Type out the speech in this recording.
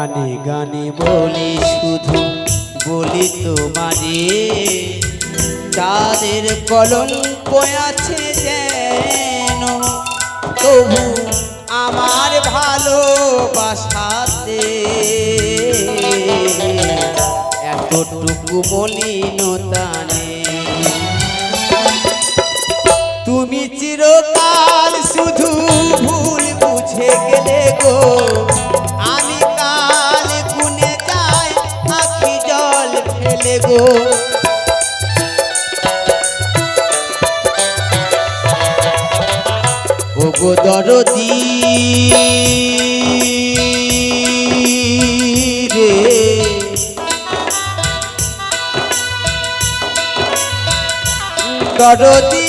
গানে গানে বলি শুধু বলি তোমারে তাদের কলঙ্ক আছে যেন তবু আমার ভালোবাসাতে এতটুকু মলিনতা নেই। তুমি চিরকাল শুধু ভুল বুঝে গেলে গো, আমি কাল গুনে যাই আখি জল ফেলে গো। ও গো দরদি রে, দরদি